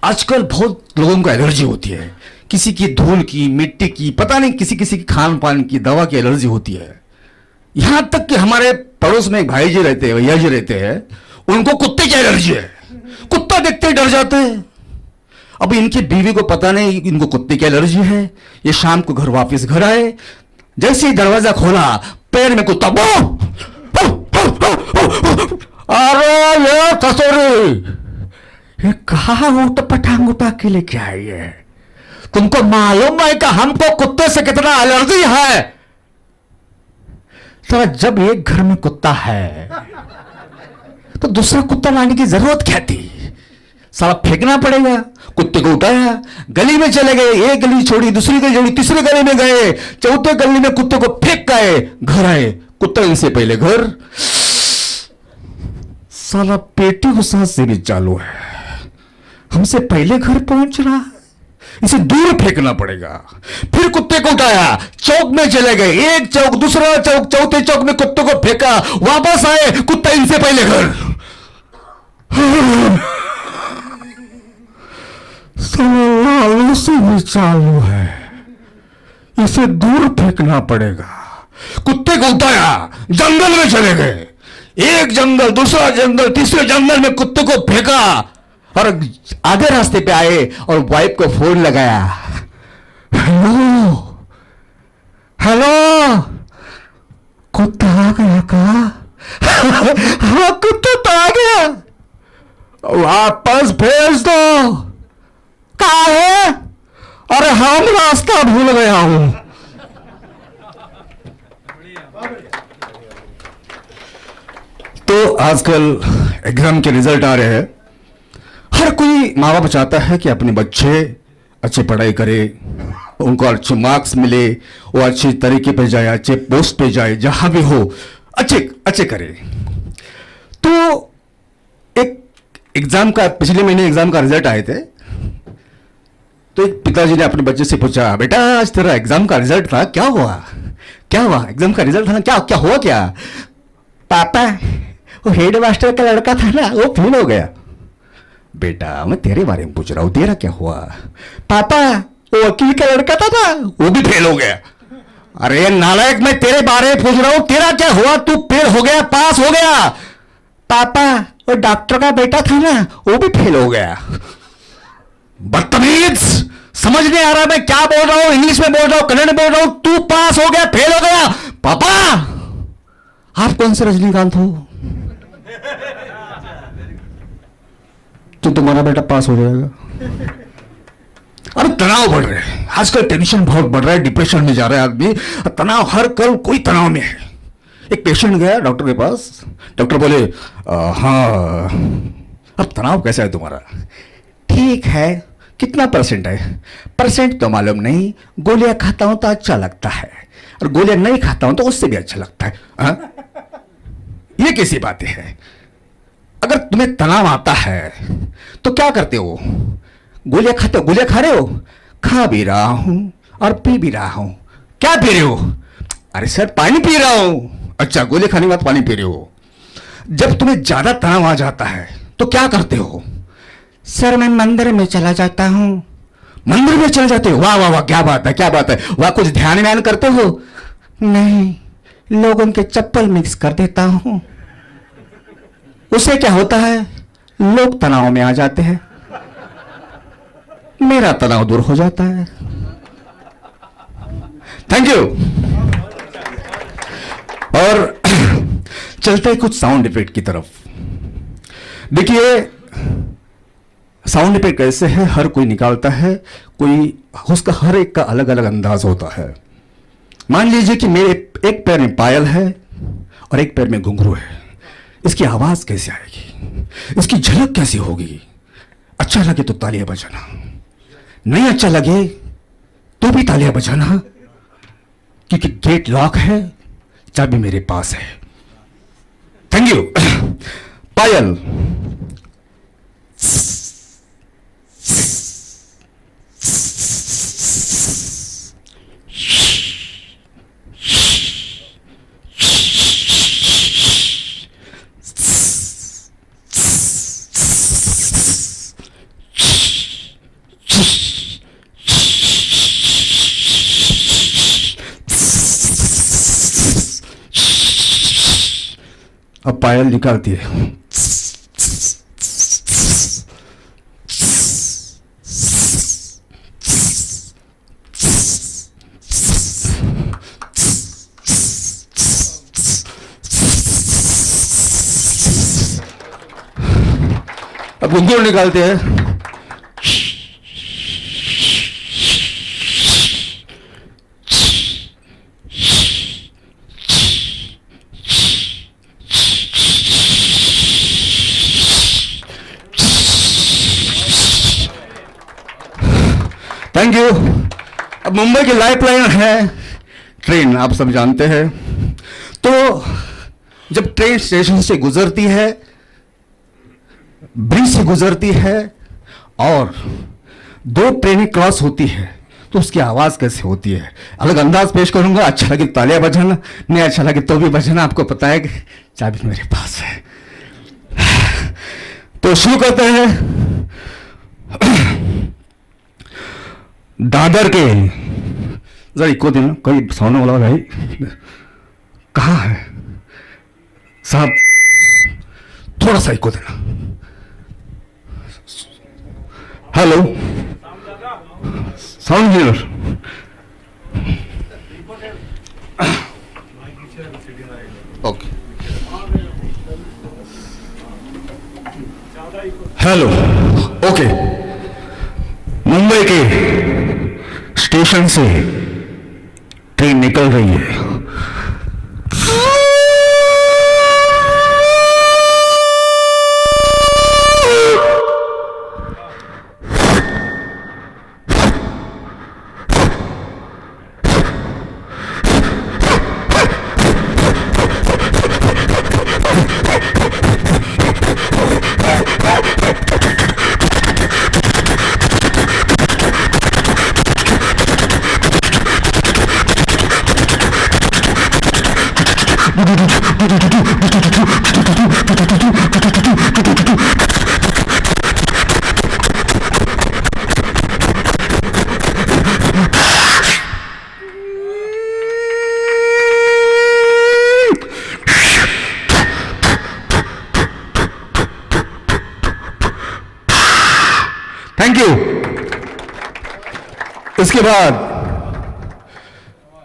आजकल बहुत लोगों को एलर्जी होती है, किसी की धूल की, मिट्टी की, पता नहीं किसी किसी की खान पान की, दवा की एलर्जी होती है। यहां तक कि हमारे पड़ोस में एक भाई जी रहते हैं, भैया जी रहते हैं, उनको कुत्ते की एलर्जी है। कुत्ता देखते ही डर जाते हैं। अब इनकी बीवी को पता नहीं इनको कुत्ते की एलर्जी है। ये शाम को घर वापस घर आए, जैसे ही दरवाजा खोला पैर में कुत्ता, अरे ये कसौरी, ये कहा उठ पटांग उठा के लेके आई है? तुमको मालूम है कि हमको कुत्ते से कितना एलर्जी है? तो जब एक घर में कुत्ता है तो दूसरा कुत्ता लाने की जरूरत क्या थी? साला फेंकना पड़ेगा। कुत्ते को उठाया, गली में चले गए, एक गली छोड़ी, दूसरी गली छोड़ी, तीसरी गली में गए, चौथे गली में कुत्ते को फेंक गए, घर आए, कुत्ता इनसे पहले घर। साला पेटी को सांस से भी चालू है, हमसे पहले घर पहुंच रहा, इसे दूर फेंकना पड़ेगा। फिर कुत्ते को उठाया, चौक में चले गए, एक चौक, दूसरा चौक, चौथे चौक में कुत्ते को फेंका, वापस आए, कुत्ता इनसे पहले घर। लालू से भी चालू है, इसे दूर फेंकना पड़ेगा। कुत्ते को उठाया, जंगल में चले गए, एक जंगल, दूसरा जंगल, तीसरे जंगल में कुत्ते को फेंका और आधे रास्ते पे आए और वाइफ को फोन लगाया। हेलो हेलो, कुत्ता आ गया का? हाँ कुत्ता तो आ गया, वापस भेज दो। कहा है? अरे हम रास्ता भूल गया हूं। तो आजकल एग्जाम के रिजल्ट आ रहे हैं। हर कोई माँ बाप चाहता है कि अपने बच्चे अच्छी पढ़ाई करे, उनको अच्छे मार्क्स मिले, वो अच्छे तरीके पे जाए, अच्छे पोस्ट पे जाए, जहां भी हो अच्छे अच्छे करे। तो एक एग्जाम का, पिछले महीने एग्जाम का रिजल्ट आए थे, तो एक पिताजी ने अपने बच्चे से पूछा, बेटा आज तेरा एग्जाम का रिजल्ट था, क्या हुआ? क्या हुआ? एग्जाम का रिजल्ट था ना, क्या क्या हुआ? क्या? पापा वो हेड मास्टर का लड़का था ना, वो फेल हो गया। बेटा मैं तेरे बारे में पूछ रहा हूं, तेरा क्या हुआ? पापा वो वकील का लड़का था ना, वो भी फेल हो गया। अरे नालायक, मैं तेरे बारे में पूछ रहा हूं, तेरा क्या हुआ? तू फेल हो गया, पास हो गया। पापा वो डॉक्टर का बेटा था ना, वो भी फेल हो गया। बदतमीज, समझ नहीं आ रहा मैं क्या बोल रहा हूं? इंग्लिश में बोल रहा हूं, कन्नड़ में बोल रहा हूं। तू पास हो गया, फेल हो गया। पापा आप कौन से रजनीकांत हो? तो तुम्हारा बेटा पास हो जाएगा। अरे तनाव बढ़ रहे हैं आजकल, टेंशन बहुत बढ़ रहा है, डिप्रेशन में जा रहा है आदमी, तनाव, हर कल कोई तनाव में है। एक पेशेंट गया डॉक्टर के पास, डॉक्टर बोले हाँ अब तनाव कैसा है तुम्हारा? ठीक है, कितना परसेंट है? परसेंट तो मालूम नहीं, गोलियां खाता हूं तो अच्छा लगता है, और गोलियां नहीं खाता हूं तो उससे भी अच्छा लगता है। हाँ? ये कैसी बातें हैं? अगर तुम्हें तनाव आता है तो क्या करते हो? गोलियां खाते हो? गोलियां खा रहे हो? खा भी रहा हूं और पी भी रहा हूं। क्या पी रहे हो? अरे सर पानी पी रहा हूं। अच्छा, गोली खाने के बाद पानी पी रहे हो। जब तुम्हें ज्यादा तनाव आ जाता है तो क्या करते हो? सर मैं मंदिर में चला जाता हूं। मंदिर में चले जाते हो? वाह वाह वाह, क्या बात है, क्या बात है। वहां कुछ ध्यान व्यान करते हो? नहीं, लोगों के चप्पल मिक्स कर देता हूं। उससे क्या होता है? लोग तनाव में आ जाते हैं, मेरा तनाव दूर हो जाता है। Thank you. और चलते हैं कुछ साउंड इफेक्ट की तरफ। देखिए, साउंड इफेक्ट कैसे है, हर कोई निकालता है, कोई उसका हर एक का अलग अलग अंदाज होता है। मान लीजिए कि मेरे एक पैर में पायल है और एक पैर में घुंघरू है, इसकी आवाज कैसे आएगी, इसकी झलक कैसी होगी? अच्छा लगे तो तालियां बजाना, नहीं अच्छा लगे तो भी तालियां बजाना, क्योंकि गेट लॉक है, चाबी मेरे पास है। Thank you. पायल अब पायल निकालती है। अब घुंघरू निकालते हैं। Thank you. अब मुंबई की लाइफलाइन है ट्रेन, आप सब जानते हैं। तो जब ट्रेन स्टेशन से गुजरती है, ब्रिज से गुजरती है और दो ट्रेनें क्रॉस होती है, तो उसकी आवाज कैसे होती है, अलग अंदाज पेश करूंगा। अच्छा लगे तालियां बजाना, नहीं अच्छा लगे तो भी बजाना। आपको पता है कि चाबी मेरे पास है। तो शुरू करते हैं। दादर के जरा इको देना, कोई सोने वाला भाई कहाँ है साहब, थोड़ा सा इको देना। Hello sound engineer, okay. Hello, okay. Mumbai के स्टेशन से ट्रेन निकल रही है। Thank you. इसके बाद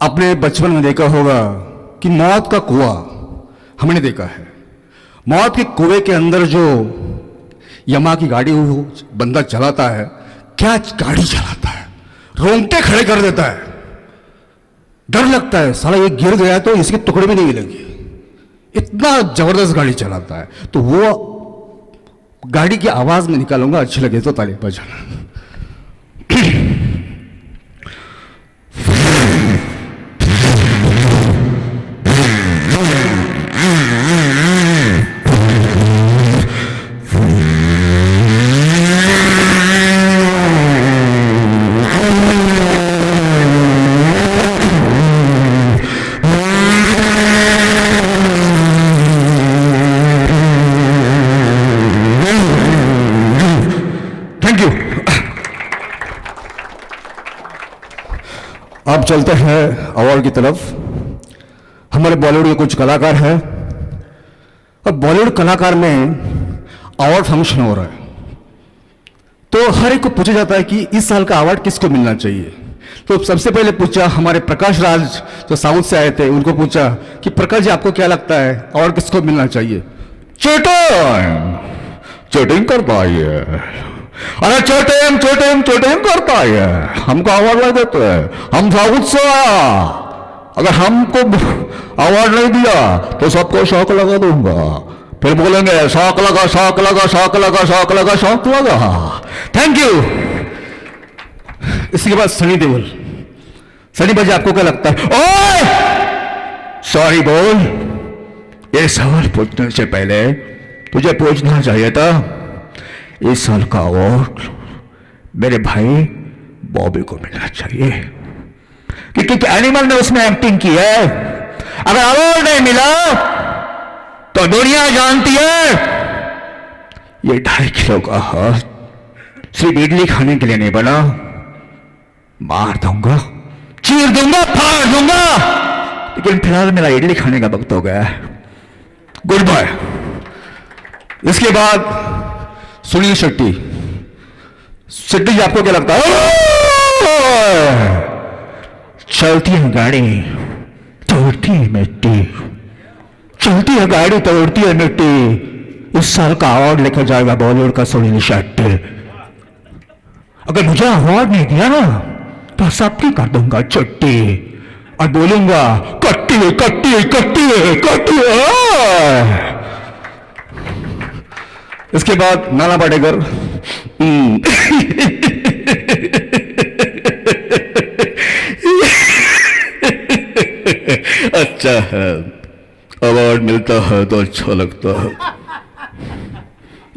अपने बचपन में देखा होगा कि मौत का कुआं हमने देखा है। मौत के कुएं के अंदर जो यमा की गाड़ी वो बंदा चलाता है, क्या गाड़ी चलाता है, रोंगटे खड़े कर देता है। डर लगता है साला ये गिर गया तो इसके टुकड़े भी नहीं मिलेंगे, इतना जबरदस्त गाड़ी चलाता है। तो वो गाड़ी की आवाज में निकालूंगा, अच्छी लगे तो ताली बजाना। अब चलते हैं अवार्ड की तरफ। हमारे बॉलीवुड के कुछ कलाकार हैं और बॉलीवुड कलाकार में अवार्ड फंक्शन हो रहा है, तो हर एक को पूछा जाता है कि इस साल का अवार्ड किसको मिलना चाहिए। तो सबसे पहले पूछा हमारे प्रकाश राज जो साउथ से आए थे, उनको पूछा कि प्रकाश जी आपको क्या लगता है अवार्ड किसको मिलना चाहिए। चीटिंग करता है, अरे चोटिंग करता है, हमको अवार्ड नहीं देते हैं, हम साउथ से आया, अगर हमको अवार्ड नहीं दिया तो सबको शौक लगा दूंगा, फिर बोलेंगे शौक लगा शौक लगा शौक लगा शौक लगा शौक लगा। Thank you. इसके बाद सनी देओल। सनी भाई आपको क्या लगता है? ओए सॉरी बोल, ये सवाल पूछने से पहले तुझे पूछना चाहिए था इस साल का अवार्ड मेरे भाई बॉबी को मिलना चाहिए, क्योंकि एनिमल ने उसमें एक्टिंग की है। अगर अवार्ड नहीं मिला तो दुनिया जानती है ये 2.5 किलो का हाथ सिर्फ इडली खाने के लिए नहीं बना, मार दूंगा, चीर दूंगा, फाड़ दूंगा, लेकिन फिलहाल मेरा इडली खाने का वक्त हो गया है। Goodbye. इसके बाद सुनील शेट्टी। शेट्टी जी आपको क्या लगता है? चलती है गाड़ी तोड़ती है मिट्टी, चलती है गाड़ी तोड़ती है मिट्टी, इस साल का अवार्ड लेकर जाएगा बॉलीवुड का सुनील शेट्टी। अगर मुझे अवार्ड नहीं दिया ना तो सबकी कर दूंगा छुट्टी और बोलूंगा कट्टी कट्टी कट्टी कट्टी। इसके बाद नाना पाटेकर। अच्छा है, अवार्ड मिलता है तो अच्छा लगता है,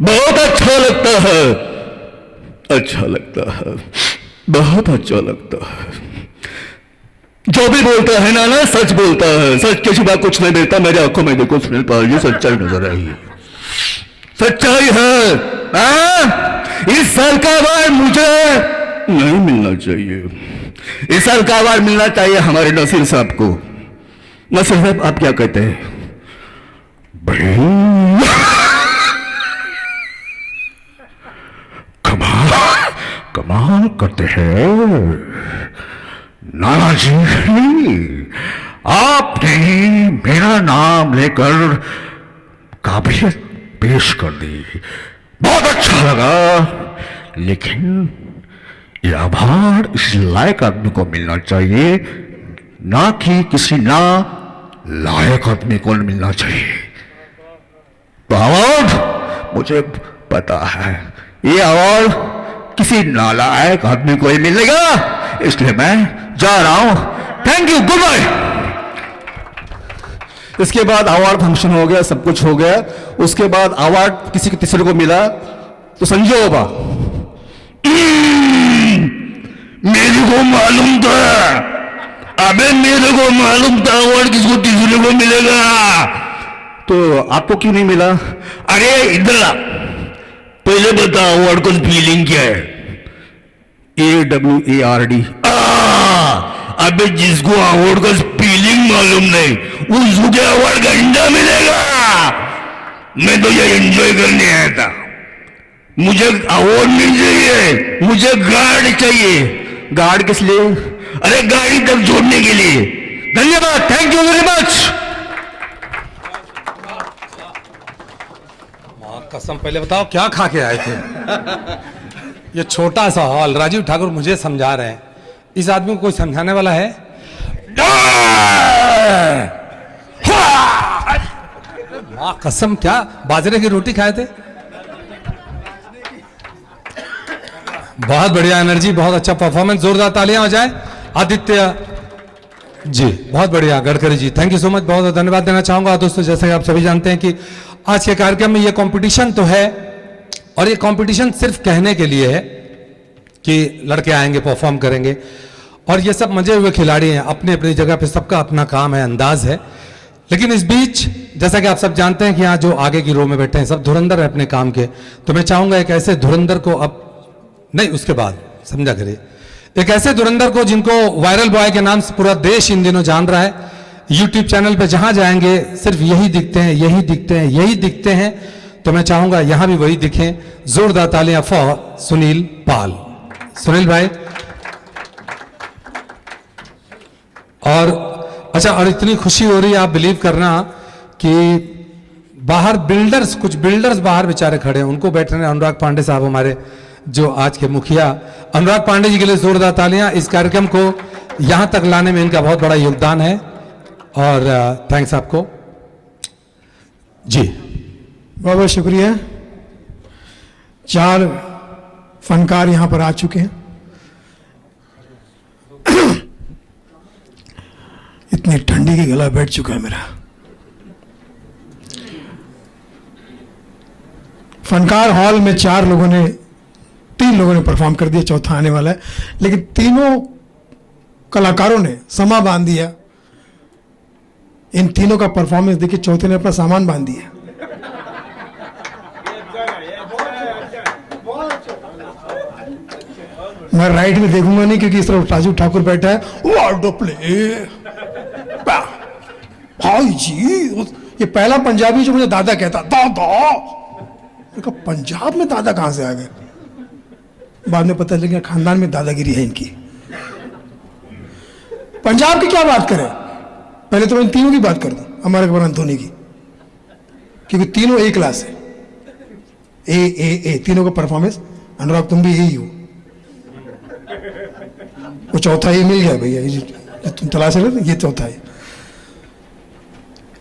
बहुत अच्छा लगता है, अच्छा लगता है, बहुत अच्छा लगता है। जो भी बोलता है नाना सच बोलता है, सच के सिवा कुछ नहीं मिलता। मेरी आंखों में देखो सुनील पाल जी, सच्चाई नजर आई, सच्चाई है। इस साल का अवार्ड मुझे नहीं मिलना चाहिए, इस साल का अवार्ड मिलना चाहिए हमारे नसीर साहब को। नसीर साहब आप क्या कहते हैं? कमाल करते हैं नाना जी, आपने मेरा नाम लेकर काबिलियत पेश कर दी, बहुत अच्छा लगा, लेकिन ये अवार्ड इस लायक आदमी को मिलना चाहिए, ना कि किसी ना लायक आदमी को मिलना चाहिए। तो अवार्ड मुझे पता है ये अवार्ड किसी नालायक आदमी को ही मिलेगा, इसलिए मैं जा रहा हूं। Thank you, goodbye. इसके बाद अवार्ड फंक्शन हो गया, सब कुछ हो गया। उसके बाद अवार्ड किसी के तीसरे को मिला तो संजय होगा। मेरे को मालूम था, अबे मेरे को मालूम था अवार्ड किसको तीसरे को मिलेगा। तो आपको क्यों नहीं मिला? अरे इधर आ, पहले बता अवार्ड को स्पेलिंग क्या है? AWARD। अबे जिसको अवार्ड का स्पेलिंग मालूम नहीं उसको क्या अवार्ड का अंडा मिलेगा? मैं तो ये एंजॉय करने आया था, मुझे अवार्ड नहीं चाहिए, मुझे गार्ड चाहिए। गार्ड किस लिए? अरे गाड़ी तक जोड़ने के लिए। धन्यवाद, थैंक यू वेरी मच। कसम, पहले बताओ क्या खा के आए थे? ये छोटा सा हॉल, राजीव ठाकुर मुझे समझा रहे हैं, इस आदमी को कोई समझाने वाला है? माँ कसम, क्या बाजरे की रोटी खाए थे? बहुत बढ़िया एनर्जी, बहुत अच्छा परफॉर्मेंस, जोरदार तालियां हो जाए। आदित्य जी बहुत बढ़िया, Gadkari ji thank you so much, बहुत बहुत धन्यवाद देना चाहूंगा। दोस्तों जैसा कि आप सभी जानते हैं कि आज के कार्यक्रम में ये कंपटीशन तो है, और ये कंपटीशन सिर्फ कहने के लिए है कि लड़के आएंगे परफॉर्म करेंगे, और ये सब मजे हुए खिलाड़ी हैं, अपनी अपनी जगह पे सबका अपना काम है, अंदाज है। लेकिन इस बीच जैसा कि आप सब जानते हैं कि यहाँ जो आगे की रो में बैठे हैं सब धुरंधर है अपने काम के, तो मैं चाहूंगा एक ऐसे धुरंधर को, अब नहीं उसके बाद समझा करिए, एक ऐसे धुरंधर को जिनको वायरल बॉय के नाम से पूरा देश इन दिनों जान रहा है, यूट्यूब चैनल पे जहां जाएंगे सिर्फ यही दिखते हैं, यही दिखते हैं, यही दिखते हैं, तो मैं चाहूंगा यहां भी वही दिखें। जोरदार तालियां फॉर सुनील पाल। सुनील भाई, और अच्छा, और इतनी खुशी हो रही है, आप बिलीव करना कि बाहर बिल्डर्स, कुछ बिल्डर्स बाहर बेचारे खड़े हैं, उनको बैठने, अनुराग पांडे साहब हमारे जो आज के मुखिया अनुराग पांडे जी के लिए जोरदार तालियां। इस कार्यक्रम को यहां तक लाने में इनका बहुत बड़ा योगदान है और थैंक्स आपको जी। बहुत बहुत शुक्रिया। 4 फनकार यहां पर आ चुके हैं। इतनी ठंडी की गला बैठ चुका है मेरा। फनकार हॉल में 3 लोगों ने परफॉर्म कर दिया, चौथा आने वाला है, लेकिन तीनों कलाकारों ने समा बांध दिया। इन तीनों का परफॉर्मेंस देखिए, चौथे ने अपना सामान बांध दिया। मैं राइट में देखूंगा नहीं क्योंकि इस तरफ राजू ठाकुर बैठा है। भाई जी, ये पहला पंजाबी जो मुझे दादा कहता, दादा। पंजाब में दादा कहां से आ गए? बाद में पता चल गया खानदान में दादागिरी है इनकी। पंजाब की क्या बात करें, पहले तो मैं इन तीनों की बात कर दूं, अमर अकबर धोनी की, क्योंकि तीनों ए क्लास है। ए तीनों का परफॉर्मेंस। अनुराग तुम भी यही हो। वो चौथा ये मिल गया भैया, ये तुम तलाश रहे थे, ये चौथा है।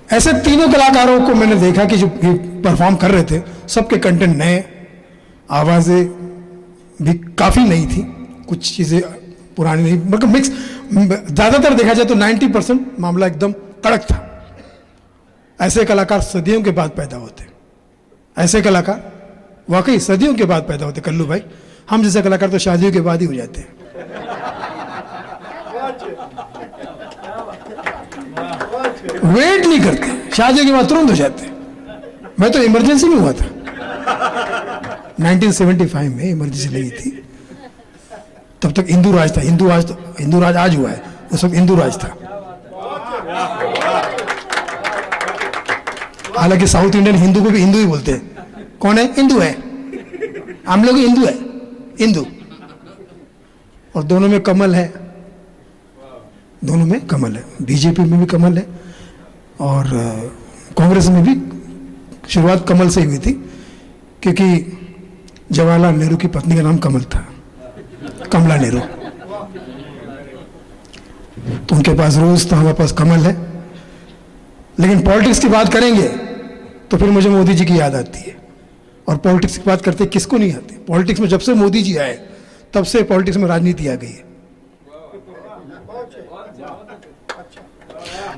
ऐसे तीनों कलाकारों को मैंने देखा कि जो परफॉर्म कर रहे थे, सबके कंटेंट नए, आवाजें भी काफी नई थी, कुछ चीजें पुरानी नहीं, मतलब मिक्स। ज्यादातर देखा जाए तो 90% मामला एकदम कड़क था। ऐसे कलाकार सदियों के बाद पैदा होते, ऐसे कलाकार वाकई सदियों के बाद पैदा होते। कल्लू भाई, हम जैसे कलाकार तो शादियों के बाद ही हो जाते हैं। वेट नहीं करते, शादी के बाद तुरंत हो जाते। मैं तो इमरजेंसी में हुआ था 1975 में, इमरजेंसी लगी थी। तब तक हिंदू राज था। हिंदू राज आज हुआ है, उस वक्त हिंदू राज था। हालांकि साउथ इंडियन हिंदू को भी हिंदू ही बोलते हैं। कौन है? हिंदू है, हम लोग हिंदू है, हिंदू। और दोनों में कमल है, दोनों में कमल है। बीजेपी में भी कमल है और कांग्रेस में भी शुरुआत कमल से ही हुई थी, क्योंकि जवाहरलाल नेहरू की पत्नी का नाम कमल था, कमला नेहरू। तो उनके पास रोज था, हमारे पास कमल है। लेकिन पॉलिटिक्स की बात करेंगे तो फिर मुझे मोदी जी की याद आती है। और पॉलिटिक्स की बात करते किसको नहीं आती? पॉलिटिक्स में जब से मोदी जी आए तब से पॉलिटिक्स में राजनीति आ गई है।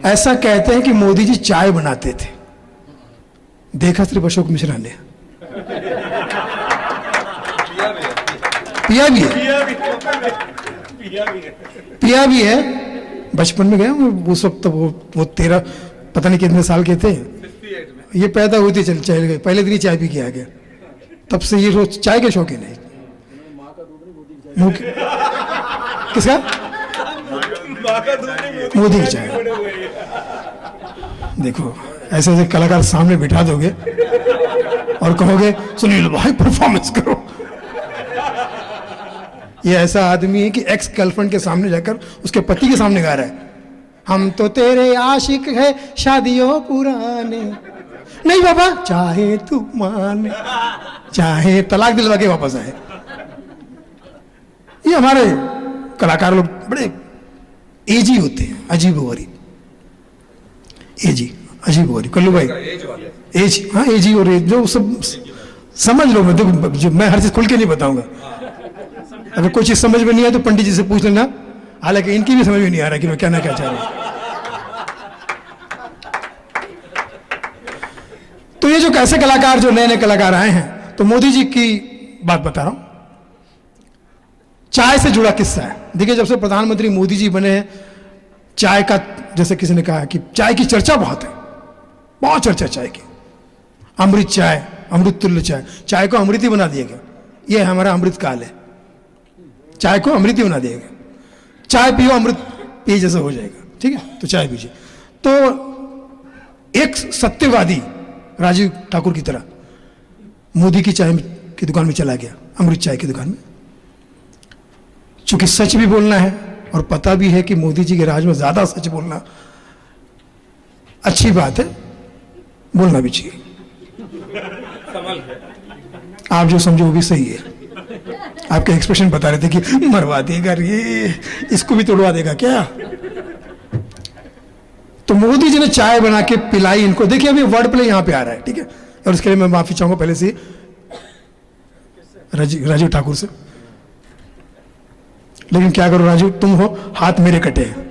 ऐसा कहते हैं कि मोदी जी चाय बनाते थे, देखा सिर्फ अशोक मिश्रा ने। पिया भी है। बचपन में गए उस वक्त तो वो 13 पता नहीं कितने साल के थे, ये पैदा हुई थी, चल गए, पहले दिन ही चाय पी के आ गया। तब से ये रोज चाय के शौकीन है। किसका? मोदी की चाय। देखो, ऐसे ऐसे कलाकार सामने बिठा दोगे और कहोगे सुनील भाई परफॉर्मेंस करो। ये ऐसा आदमी है कि एक्स गर्लफ्रेंड के सामने जाकर उसके पति के सामने गा रहा है, हम तो तेरे आशिक है शादियों पुराने, नहीं बाबा चाहे तू माने, चाहे तलाक दिलवा के वापस आए। ये हमारे कलाकार लोग बड़े एजी होते हैं, अजीब गरीब एजी, अजीब गरीब। कल्लू भाई एज, हाँ एजी और एज जो सब समझ लो। मैं देखो, जो मैं हर चीज खुल के नहीं बताऊंगा। अगर कोई चीज समझ में नहीं आए तो पंडित जी से पूछ लेना। हालांकि इनकी भी समझ में नहीं आ रहा कि मैं कहना क्या चाह रहा हूं। तो ये जो कैसे कलाकार, जो नए नए कलाकार आए हैं, तो मोदी जी की बात बता रहा हूं। चाय से जुड़ा किस्सा है। देखिए, जब से प्रधानमंत्री मोदी जी बने हैं, चाय का, जैसे किसी ने कहा कि चाय की चर्चा बहुत है, बहुत चर्चा चाय की। अमृत चाय, अमृत तुल्य चाय, चाय को अमृत ही बना दिया गया। ये हमारा अमृत काल है, चाय को अमृत ही बना दिया गया। चाय पियो, अमृत पिए जैसा हो जाएगा, ठीक है? तो चाय पीजिए। तो एक सत्यवादी राजीव ठाकुर की तरह मोदी की चाय की दुकान में चला गया, अमृत चाय की दुकान में। चूंकि सच भी बोलना है और पता भी है कि मोदी जी के राज में ज्यादा सच बोलना अच्छी बात है, बोलना भी चाहिए। आप जो समझो वो भी सही है। आपके एक्सप्रेशन बता रहे थे कि मरवा देगा ये, इसको भी तोड़वा देगा क्या। तो मोदी जी ने चाय बना के पिलाई इनको। देखिए अभी वर्ड प्ले यहां पे आ रहा है, ठीक है, और उसके लिए मैं माफी चाहूंगा पहले से राजीव ठाकुर से। लेकिन क्या करो राजू, तुम हो, हाथ मेरे कटे हैं।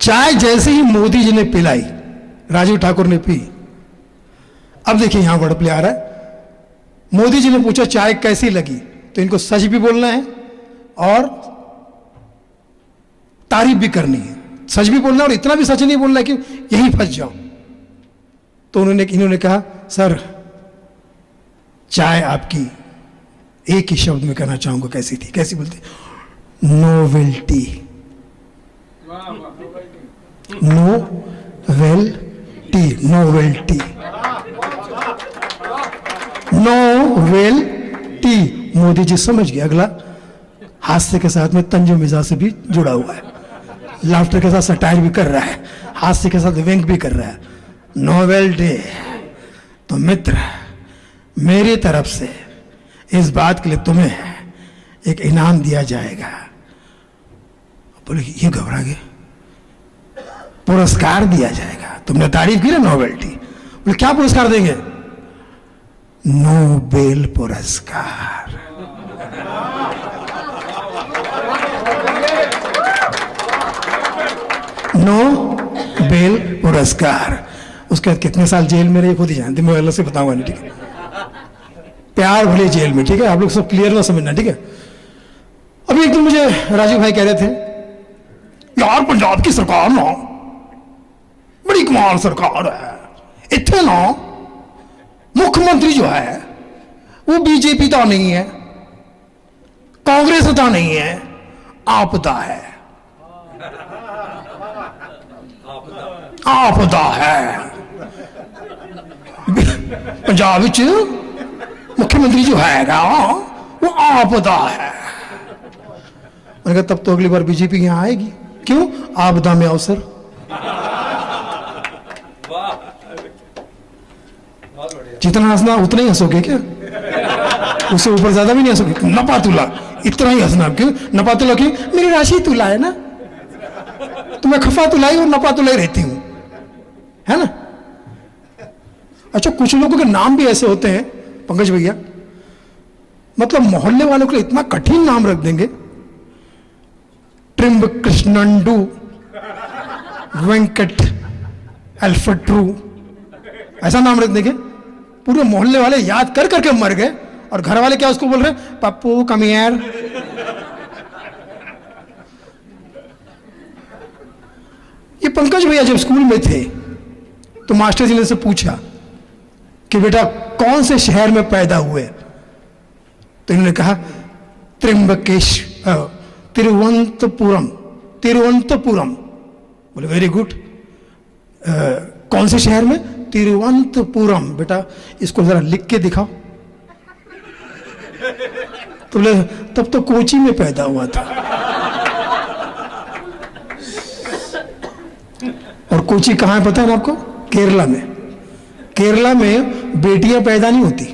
चाय जैसे ही मोदी जी ने पिलाई, राजीव ठाकुर ने पी। अब देखिए यहां वर्ड प्ले आ रहा है। मोदी जी ने पूछा चाय कैसी लगी, तो इनको सच भी बोलना है और तारीफ भी करनी है। सच भी बोलना और इतना भी सच नहीं बोलना है कि यहीं फंस जाओ। तो इन्होंने कहा सर चाय आपकी, एक ही शब्द में कहना चाहूंगा कैसी थी। कैसी बोलते? Novelty. Novelty, novelty, novelty. Modi ji समझ गए। अगला हास्य के साथ में तंज मिजाज से भी जुड़ा हुआ है, लाफ्टर के साथ सटायर भी कर रहा है, हास्य के साथ व्यंग भी कर रहा है। नोवेल्टी। तो मित्र, मेरी तरफ से इस बात के लिए तुम्हें एक इनाम दिया जाएगा। बोले ये घबरा गए। पुरस्कार दिया जाएगा। तुमने तारीफ की ना नोवेल्टी। बोले क्या पुरस्कार देंगे? नोबेल पुरस्कार। नोबेल पुरस्कार। उसके बाद कितने साल जेल में रहे खुद ही जानते, मैं अलग से बताऊंगा नहीं, ठीक है। प्यार भले जेल में, ठीक है, आप लोग सब क्लियर ना समझना, ठीक है। अभी एक दिन मुझे राजीव भाई कह रहे थे यार पंजाब की सरकार ना बड़ी कमाल सरकार है, इतने ना मुख्यमंत्री जो है वो बीजेपी का नहीं है, कांग्रेस का नहीं है, आपदा है, आपदा है। पंजाब विच मुख्यमंत्री जो है वो आपदा है। मैंने कहा तब तो अगली बार बीजेपी यहां आएगी। क्यों? आपदा में अवसर। जितना हंसना उतना ही हंसोगे क्या? उससे ऊपर ज्यादा भी नहीं हंसोगे। नपा तुला, इतना ही हंसना। क्यों नपा तुला? क्यों? मेरी राशि तुला है ना, तो मैं खफा तुलाई और नपा तुलाई रहती हूं, है ना। अच्छा, कुछ लोगों के नाम भी ऐसे होते हैं पंकज भैया, मतलब मोहल्ले वालों के लिए इतना कठिन नाम रख देंगे। ट्रिम्ब कृष्णंडू, वेंकट अल्फट्रू, ऐसा नाम रख देंगे। पूरे मोहल्ले वाले याद कर करके मर गए, और घर वाले क्या उसको बोल रहे हैं? Pappu come here. ये पंकज भैया जब स्कूल में थे तो मास्टर जी ने से पूछा कि बेटा कौन से शहर में पैदा हुए, तो इन्होंने कहा तिरुवनंतपुरम। तिरुवनंतपुरम। बोले वेरी गुड। कौन से शहर में? तिरुवनंतपुरम। बेटा इसको जरा लिख के दिखाओ। तो बोले तब तो कोची में पैदा हुआ था। और कोची कहाँ है पता है ना आपको? केरला में। केरला में बेटियां पैदा नहीं होती,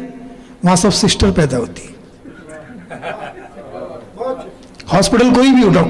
वहां सब सिस्टर पैदा होती। हॉस्पिटल कोई भी हो, डॉक्टर